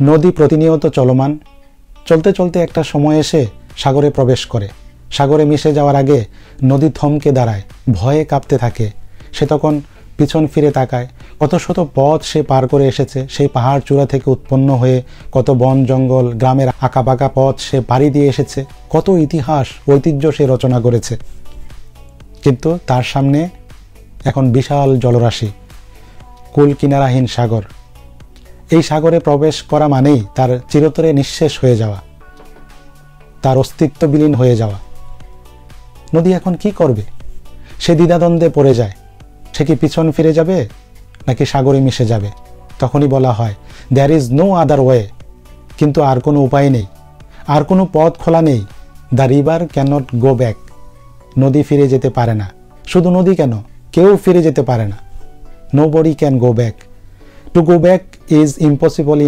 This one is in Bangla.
নদী প্রতিনিয়ত চলমান, চলতে চলতে একটা সময় এসে সাগরে প্রবেশ করে। সাগরে মিশে যাওয়ার আগে নদী থমকে দাঁড়ায়, ভয়ে কাঁপতে থাকে। সে তখন পিছন ফিরে তাকায়, কত শত পথ সে পার করে এসেছে। সেই পাহাড় চূড়া থেকে উৎপন্ন হয়ে কত বন জঙ্গল, গ্রামের আঁকাবাঁকা পথ সে পাড়ি দিয়ে এসেছে, কত ইতিহাস ঐতিহ্য সে রচনা করেছে। কিন্তু তার সামনে এখন বিশাল জলরাশি, কুল কিনারাহীন সাগর। এই সাগরে প্রবেশ করা মানেই তার চিরতরে নিঃশেষ হয়ে যাওয়া, তার অস্তিত্ব বিলীন হয়ে যাওয়া। নদী এখন কি করবে? সে দ্বিধাদ্বন্দ্বে পড়ে যায়। সে কি পিছন ফিরে যাবে নাকি সাগরে মিশে যাবে? তখনই বলা হয়, there is no other way. কিন্তু আর কোনো উপায় নেই, আর কোনো পথ খোলা নেই। The river can not go back. নদী ফিরে যেতে পারে না। শুধু নদী কেন, কেউ ফিরে যেতে পারে না। Nobody can go back. To go back is impossible in